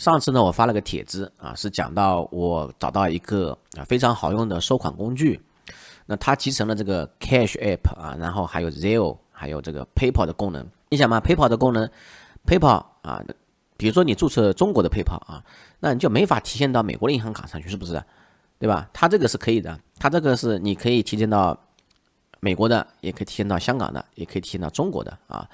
上次呢，我发了个帖子啊，是讲到我找到一个非常好用的收款工具，那它集成了这个 Cash App 啊，然后还有 Zelle， 还有这个 PayPal 的功能。你想嘛 ，PayPal 的功能，PayPal 啊，比如说你注册中国的 PayPal 啊，那你就没法提现到美国的银行卡上去，是不是？对吧？它这个是可以的，它这个是你可以提现到美国的，也可以提现到香港的，也可以提现到中国的啊，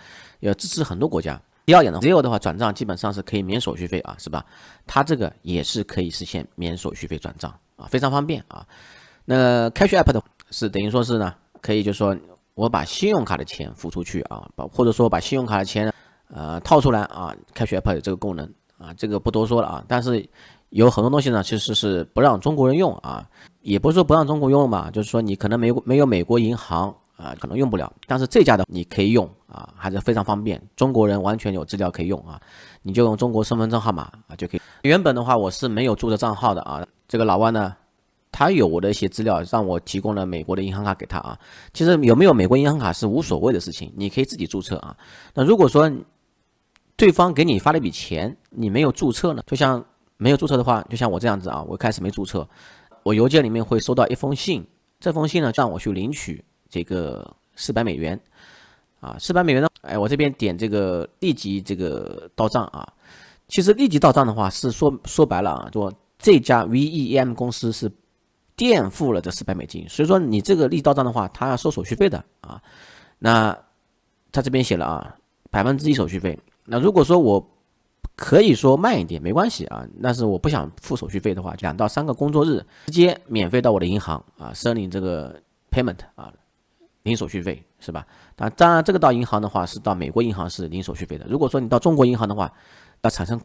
要支持很多国家。第二点呢，Zelle 的话转账基本上是可以免手续费啊，是吧？它这个也是可以实现免手续费转账啊，非常方便啊。那 Cash App 的是等于说是呢，可以就是说我把信用卡的钱付出去啊，或者说把信用卡的钱套出来啊 ，Cash App 有这个功能啊，这个不多说了啊。但是有很多东西呢，其实是不让中国人用啊，也不是说不让中国用嘛，就是说你可能没有美国银行。可能用不了，但是这家的你可以用啊，还是非常方便。中国人完全有资料可以用啊，你就用中国身份证号码啊就可以。原本的话我是没有注册账号的啊，这个老外呢，他有我的一些资料，让我提供了美国的银行卡给他啊。其实有没有美国银行卡是无所谓的事情，你可以自己注册啊。那如果说对方给你发了一笔钱，你没有注册呢，就像没有注册的话，就像我这样子啊，我开始没注册，我邮件里面会收到一封信，这封信呢让我去领取这个$400啊，$400呢，哎，我这边点这个立即这个到账啊。其实立即到账的话是说白了啊，说这家 VEM 公司是垫付了这$400，所以说你这个立即到账的话，他要收手续费的啊。那他这边写了啊，1%手续费。那如果说我可以说慢一点没关系啊，但是我不想付手续费的话，2到3个工作日直接免费到我的银行啊，申领这个 payment 啊。零手续费是吧？当然，这个到银行的话是到美国银行是零手续费的。如果说你到中国银行的话，要产生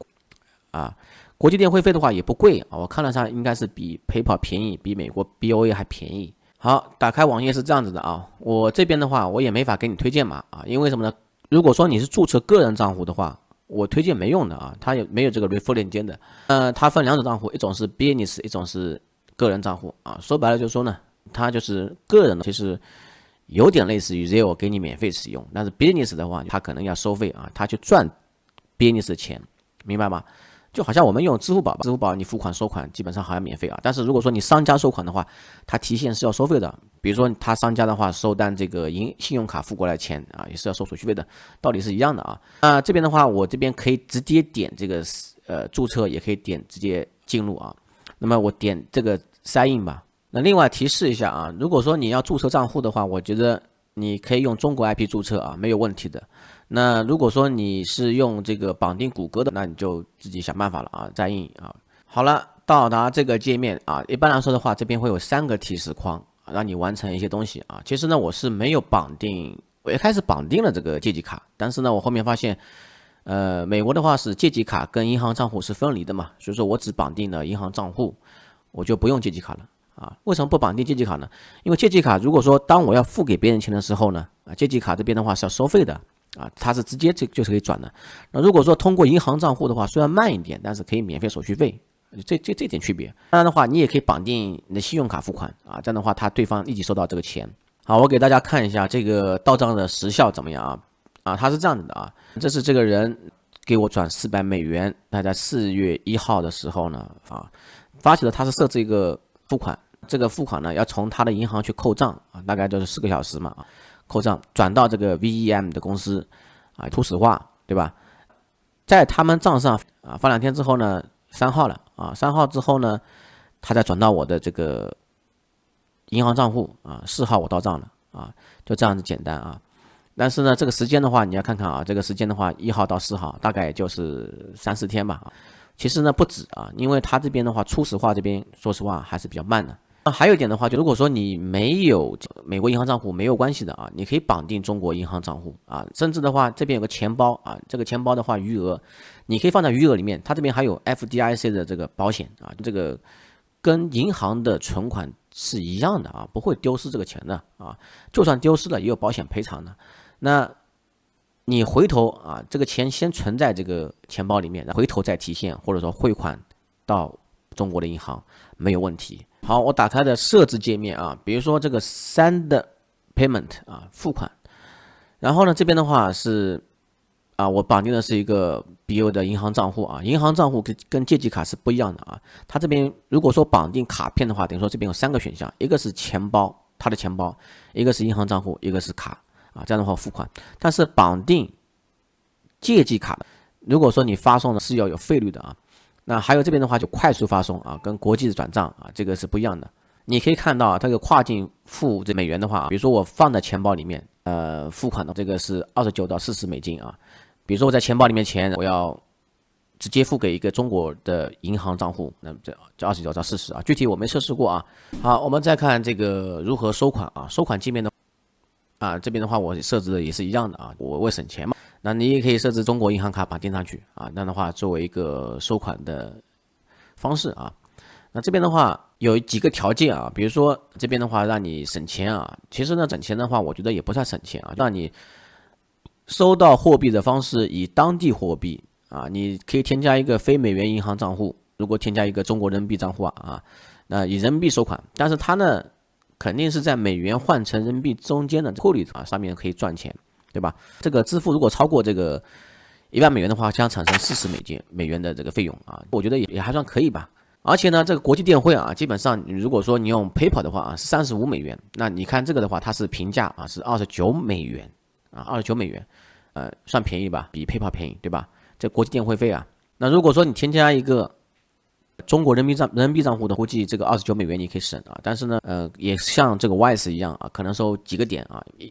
国际电汇费的话也不贵啊，我看了下应该是比 PayPal 便宜，比美国 BOA 还便宜。好，打开网页是这样子的啊，我这边的话我也没法给你推荐嘛啊，因为什么呢？如果说你是注册个人账户的话，我推荐没用的啊，它也没有这个 refer 链接的。它分2种账户，一种是 business， 一种是个人账户啊。说白了就是说呢，它就是个人的，其实有点类似于 Zelle 给你免费使用，但是 business 的话，它可能要收费啊，它去赚 business 的钱，明白吗？就好像我们用支付宝，支付宝你付款收款基本上好像免费啊，但是如果说你商家收款的话，它提现是要收费的。比如说他商家的话收单这个信用卡付过来钱啊，也是要收手续费的，道理是一样的啊。这边的话，我这边可以直接点这个注册，也可以点直接进入啊。那么我点这个 sign in 吧。那另外提示一下啊，如果说你要注册账户的话，我觉得你可以用中国 IP 注册啊，没有问题的。那如果说你是用这个绑定谷歌的，那你就自己想办法了啊，再印啊。好了，到达这个界面啊，一般来说的话，这边会有3个提示框，让你完成一些东西啊。其实呢，我是没有绑定，我一开始绑定了这个借记卡，但是呢，我后面发现，美国的话是借记卡跟银行账户是分离的嘛，所以说我只绑定了银行账户，我就不用借记卡了。为什么不绑定借记卡呢？因为借记卡如果说当我要付给别人钱的时候呢，借记卡这边的话是要收费的它是直接就是可以转的。那如果说通过银行账户的话，虽然慢一点，但是可以免费手续费，这点区别。当然的话，你也可以绑定你的信用卡付款这样的话，对方立即收到这个钱。好，我给大家看一下这个到账的时效怎么样它是这样子的这是这个人给我转$400，他在4月1号的时候呢发起的他是设置一个付款。这个付款呢，要从他的银行去扣账大概就是4个小时嘛扣账转到这个 VEM 的公司初始化，对吧？在他们账上放2天之后呢，3号了3号之后呢，他再转到我的这个银行账户4号我到账了就这样子简单但是呢，这个时间的话，你要看看这个时间的话，1号到4号大概也就是3、4天吧其实呢不止因为他这边的话，初始化这边说实话还是比较慢的。还有一点的话，就如果说你没有美国银行账户没有关系的你可以绑定中国银行账户甚至的话这边有个钱包这个钱包的话余额你可以放在余额里面，它这边还有 FDIC 的这个保险这个跟银行的存款是一样的不会丢失这个钱的就算丢失了也有保险赔偿的。那你回头这个钱先存在这个钱包里面，回头再提现或者说汇款到中国的银行没有问题。好，我打开的设置界面比如说这个 Send Payment 付款，然后呢这边的话是我绑定的是一个 BO 的银行账户啊，银行账户跟借记卡是不一样的啊。它这边如果说绑定卡片的话，等于说这边有3个选项，一个是钱包，它的钱包，一个是银行账户，一个是卡啊，这样的话付款。但是绑定借记卡，如果说你发送的是要有费率的啊，那还有这边的话就快速发送啊，跟国际转账啊，这个是不一样的。你可以看到这个跨境付这美元的话，比如说我放在钱包里面，付款的这个是29到40美金啊。比如说我在钱包里面钱，我要直接付给一个中国的银行账户，那这29到40啊，具体我没测试过啊。好，我们再看这个如何收款啊，收款界面的这边的话我设置的也是一样的啊，我为省钱嘛，那你也可以设置中国银行卡绑定上去啊，那样的话作为一个收款的方式啊。那这边的话有几个条件啊，比如说这边的话让你省钱啊，其实呢省钱的话，我觉得也不太省钱啊，让你收到货币的方式以当地货币啊，你可以添加一个非美元银行账户，如果添加一个中国人民币账户那以人民币收款，但是它呢肯定是在美元换成人民币中间的汇率上面可以赚钱，对吧？这个支付如果超过这个1万美元的话，将产生40美元的这个费用啊，我觉得也还算可以吧。而且呢，这个国际电汇基本上如果说你用 PayPal 的话是35美元，那你看这个的话，它是平价是29美元29美元，算便宜吧，比 PayPal 便宜，对吧？这国际电汇费那如果说你添加一个中国人民币账户的，估计这个29美元你可以省但是呢，也像这个 Wise 一样可能收几个点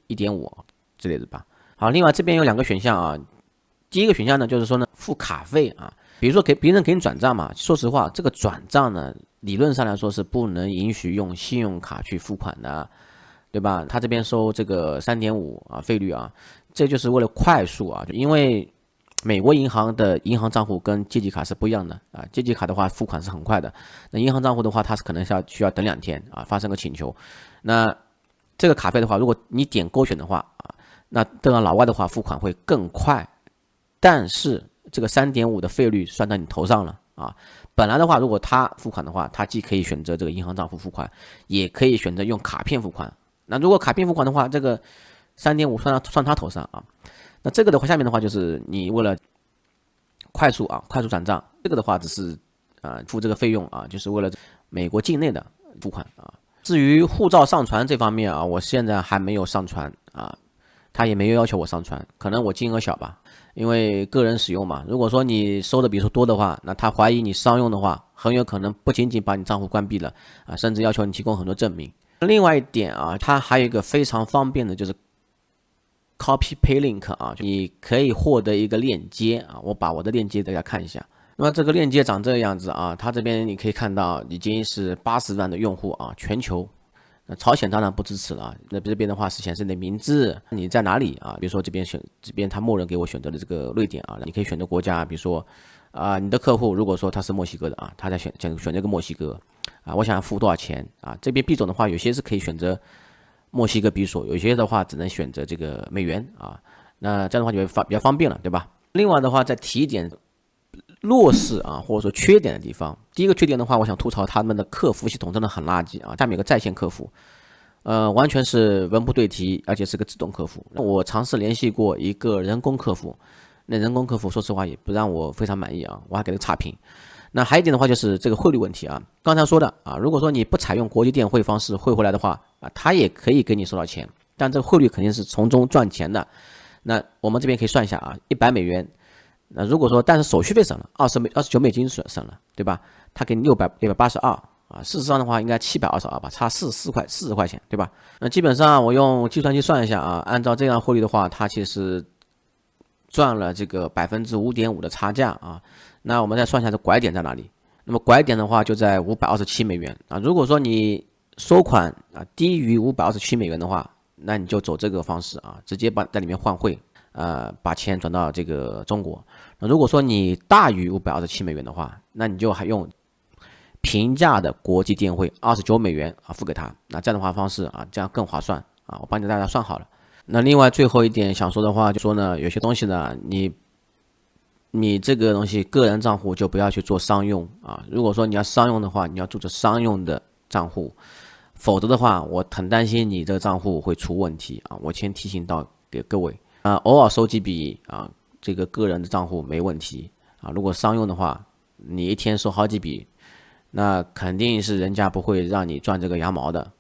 1.5之类的吧。好，另外这边有2个选项第一个选项呢，就是说呢，付卡费比如说别人给你转账嘛，说实话，这个转账呢，理论上来说是不能允许用信用卡去付款的，对吧？他这边收这个3.5费率这就是为了快速因为美国银行的银行账户跟借记卡是不一样的借记卡的话付款是很快的，那银行账户的话，它是可能需要等2天发生个请求。那这个卡费的话，如果你点勾选的话那这个老外的话付款会更快，但是这个3.5的费率算到你头上了本来的话，如果他付款的话，他既可以选择这个银行账户付款，也可以选择用卡片付款。那如果卡片付款的话，这个3.5算他头上那这个的话，下面的话就是你为了快速转账，这个的话只是付这个费用就是为了美国境内的付款至于护照上传这方面我现在还没有上传他也没有要求我上传，可能我金额小吧，因为个人使用嘛。如果说你收的比如说多的话，那他怀疑你商用的话，很有可能不仅仅把你账户关闭了甚至要求你提供很多证明。另外一点它还有一个非常方便的就是 copy pay link 你可以获得一个链接我把我的链接大家看一下。那么这个链接长这个样子它这边你可以看到已经是80万的用户全球。那朝鲜当然不支持了那这边的话是显示你的名字，你在哪里比如说这边他默认给我选择的这个瑞典你可以选择国家，比如说你的客户如果说他是墨西哥的他在选这个墨西哥我想要付多少钱这边币种的话，有些是可以选择墨西哥比索，有些的话只能选择这个美元那这样的话就比较方便了，对吧？另外的话再提一点弱势或者说缺点的地方。第一个缺点的话，我想吐槽他们的客服系统真的很垃圾下面有个在线客服完全是文不对题，而且是个自动客服。我尝试联系过一个人工客服，那人工客服说实话也不让我非常满意我还给了差评。那还有一点的话就是这个汇率问题刚才说的如果说你不采用国际电汇方式汇回来的话他也可以给你收到钱，但这个汇率肯定是从中赚钱的。那我们这边可以算一下100美元，那如果说但是手续费省了29美金省了，对吧？他给你682事实上的话应该722吧，差40块钱，对吧？那基本上我用计算机算一下按照这样汇率的话，它其实赚了这个5.5%的差价那我们再算一下这拐点在哪里？那么拐点的话就在527美元如果说你收款低于527美元的话，那你就走这个方式直接在里面换汇把钱转到这个中国。那如果说你大于527美元的话，那你就还用平价的国际电汇29美元付给他。那这样的话方式这样更划算我帮大家算好了。那另外最后一点想说的话，就说呢，有些东西呢，你这个东西个人账户就不要去做商用如果说你要商用的话，你要注册商用的账户，否则的话，我很担心你这个账户会出问题我先提醒到给各位偶尔收几笔这个个人的账户没问题啊，如果商用的话，你一天收好几笔，那肯定是人家不会让你赚这个羊毛的